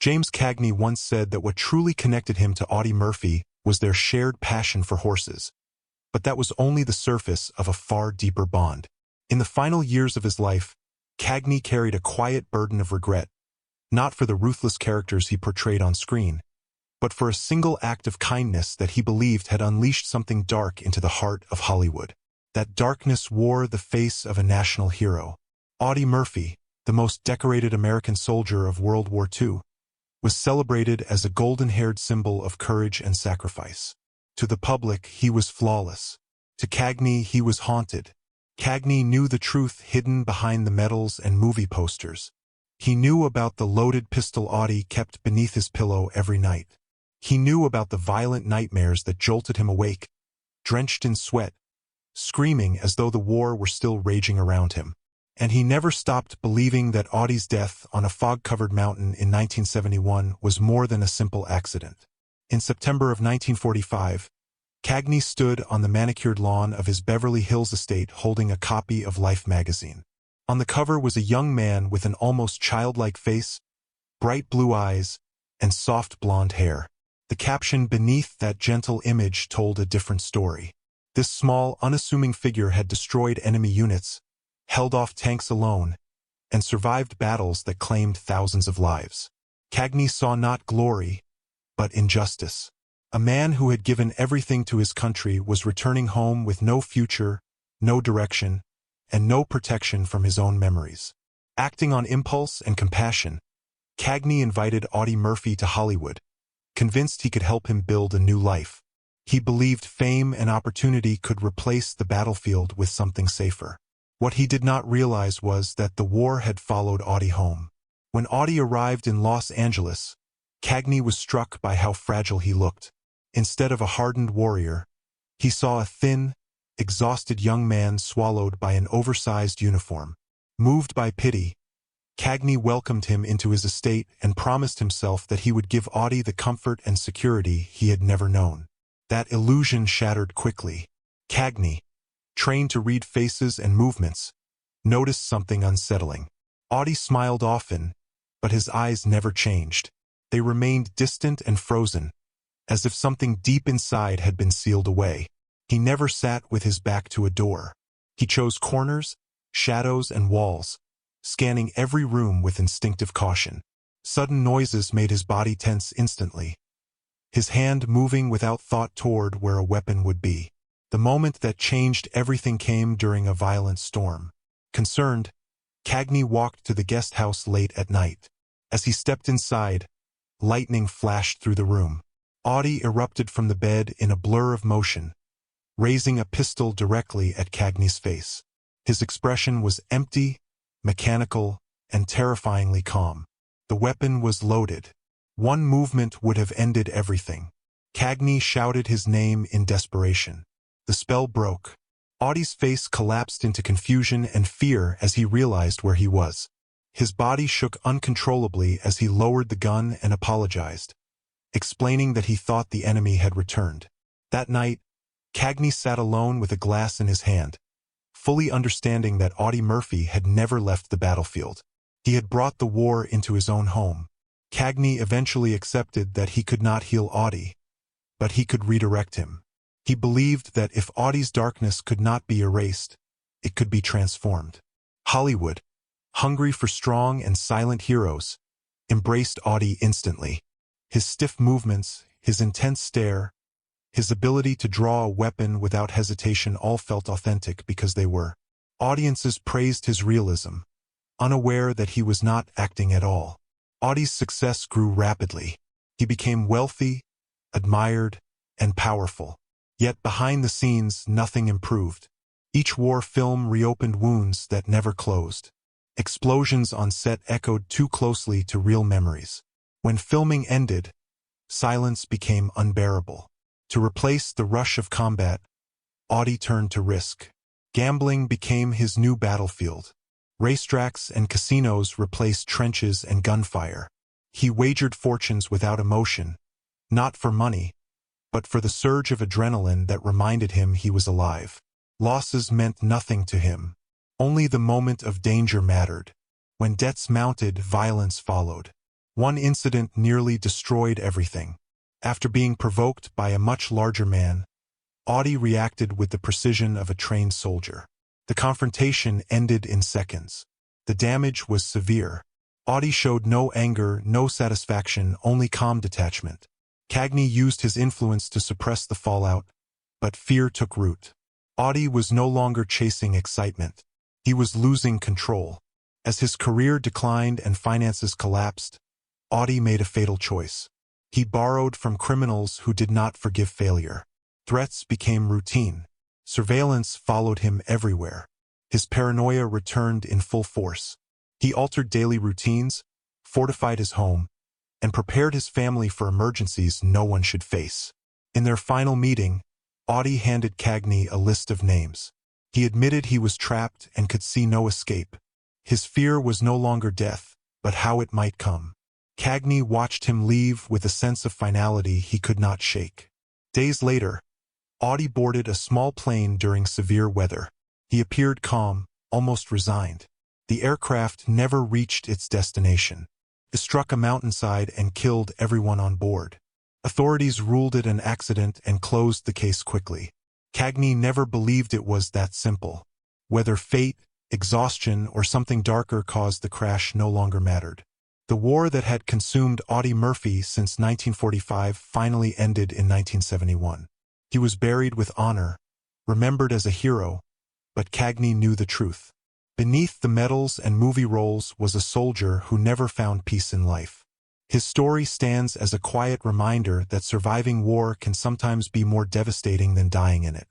James Cagney once said that what truly connected him to Audie Murphy was their shared passion for horses. But that was only the surface of a far deeper bond. In the final years of his life, Cagney carried a quiet burden of regret, not for the ruthless characters he portrayed on screen, but for a single act of kindness that he believed had unleashed something dark into the heart of Hollywood. That darkness wore the face of a national hero. Audie Murphy, the most decorated American soldier of World War II, was celebrated as a golden-haired symbol of courage and sacrifice. To the public, he was flawless. To Cagney, he was haunted. Cagney knew the truth hidden behind the medals and movie posters. He knew about the loaded pistol Audie kept beneath his pillow every night. He knew about the violent nightmares that jolted him awake, drenched in sweat, screaming as though the war were still raging around him. And he never stopped believing that Audie's death on a fog-covered mountain in 1971 was more than a simple accident. In September of 1945, Cagney stood on the manicured lawn of his Beverly Hills estate holding a copy of Life magazine. On the cover was a young man with an almost childlike face, bright blue eyes, and soft blonde hair. The caption beneath that gentle image told a different story. This small, unassuming figure had destroyed enemy units, held off tanks alone, and survived battles that claimed thousands of lives. Cagney saw not glory, but injustice. A man who had given everything to his country was returning home with no future, no direction, and no protection from his own memories. Acting on impulse and compassion, Cagney invited Audie Murphy to Hollywood, convinced he could help him build a new life. He believed fame and opportunity could replace the battlefield with something safer. What he did not realize was that the war had followed Audie home. When Audie arrived in Los Angeles, Cagney was struck by how fragile he looked. Instead of a hardened warrior, he saw a thin, exhausted young man swallowed by an oversized uniform. Moved by pity, Cagney welcomed him into his estate and promised himself that he would give Audie the comfort and security he had never known. That illusion shattered quickly. Cagney, trained to read faces and movements, noticed something unsettling. Audie smiled often, but his eyes never changed. They remained distant and frozen, as if something deep inside had been sealed away. He never sat with his back to a door. He chose corners, shadows, and walls, scanning every room with instinctive caution. Sudden noises made his body tense instantly, his hand moving without thought toward where a weapon would be. The moment that changed everything came during a violent storm. Concerned, Cagney walked to the guest house late at night. As he stepped inside, lightning flashed through the room. Audie erupted from the bed in a blur of motion, raising a pistol directly at Cagney's face. His expression was empty, mechanical, and terrifyingly calm. The weapon was loaded. One movement would have ended everything. Cagney shouted his name in desperation. The spell broke. Audie's face collapsed into confusion and fear as he realized where he was. His body shook uncontrollably as he lowered the gun and apologized, explaining that he thought the enemy had returned. That night, Cagney sat alone with a glass in his hand, fully understanding that Audie Murphy had never left the battlefield. He had brought the war into his own home. Cagney eventually accepted that he could not heal Audie, but he could redirect him. He believed that if Audie's darkness could not be erased, it could be transformed. Hollywood, hungry for strong and silent heroes, embraced Audie instantly. His stiff movements, his intense stare, his ability to draw a weapon without hesitation all felt authentic because they were. Audiences praised his realism, unaware that he was not acting at all. Audie's success grew rapidly. He became wealthy, admired, and powerful. Yet behind the scenes, nothing improved. Each war film reopened wounds that never closed. Explosions on set echoed too closely to real memories. When filming ended, silence became unbearable. To replace the rush of combat, Audie turned to risk. Gambling became his new battlefield. Racetracks and casinos replaced trenches and gunfire. He wagered fortunes without emotion, not for money, but for the surge of adrenaline that reminded him he was alive. Losses meant nothing to him. Only the moment of danger mattered. When debts mounted, violence followed. One incident nearly destroyed everything. After being provoked by a much larger man, Audie reacted with the precision of a trained soldier. The confrontation ended in seconds. The damage was severe. Audie showed no anger, no satisfaction, only calm detachment. Cagney used his influence to suppress the fallout, but fear took root. Audie was no longer chasing excitement. He was losing control. As his career declined and finances collapsed, Audie made a fatal choice. He borrowed from criminals who did not forgive failure. Threats became routine. Surveillance followed him everywhere. His paranoia returned in full force. He altered daily routines, fortified his home, and prepared his family for emergencies no one should face. In their final meeting, Audie handed Cagney a list of names. He admitted he was trapped and could see no escape. His fear was no longer death, but how it might come. Cagney watched him leave with a sense of finality he could not shake. Days later, Audie boarded a small plane during severe weather. He appeared calm, almost resigned. The aircraft never reached its destination. It struck a mountainside and killed everyone on board. Authorities ruled it an accident and closed the case quickly. Cagney never believed it was that simple. Whether fate, exhaustion, or something darker caused the crash no longer mattered. The war that had consumed Audie Murphy since 1945 finally ended in 1971. He was buried with honor, remembered as a hero, but Cagney knew the truth. Beneath the medals and movie roles was a soldier who never found peace in life. His story stands as a quiet reminder that surviving war can sometimes be more devastating than dying in it.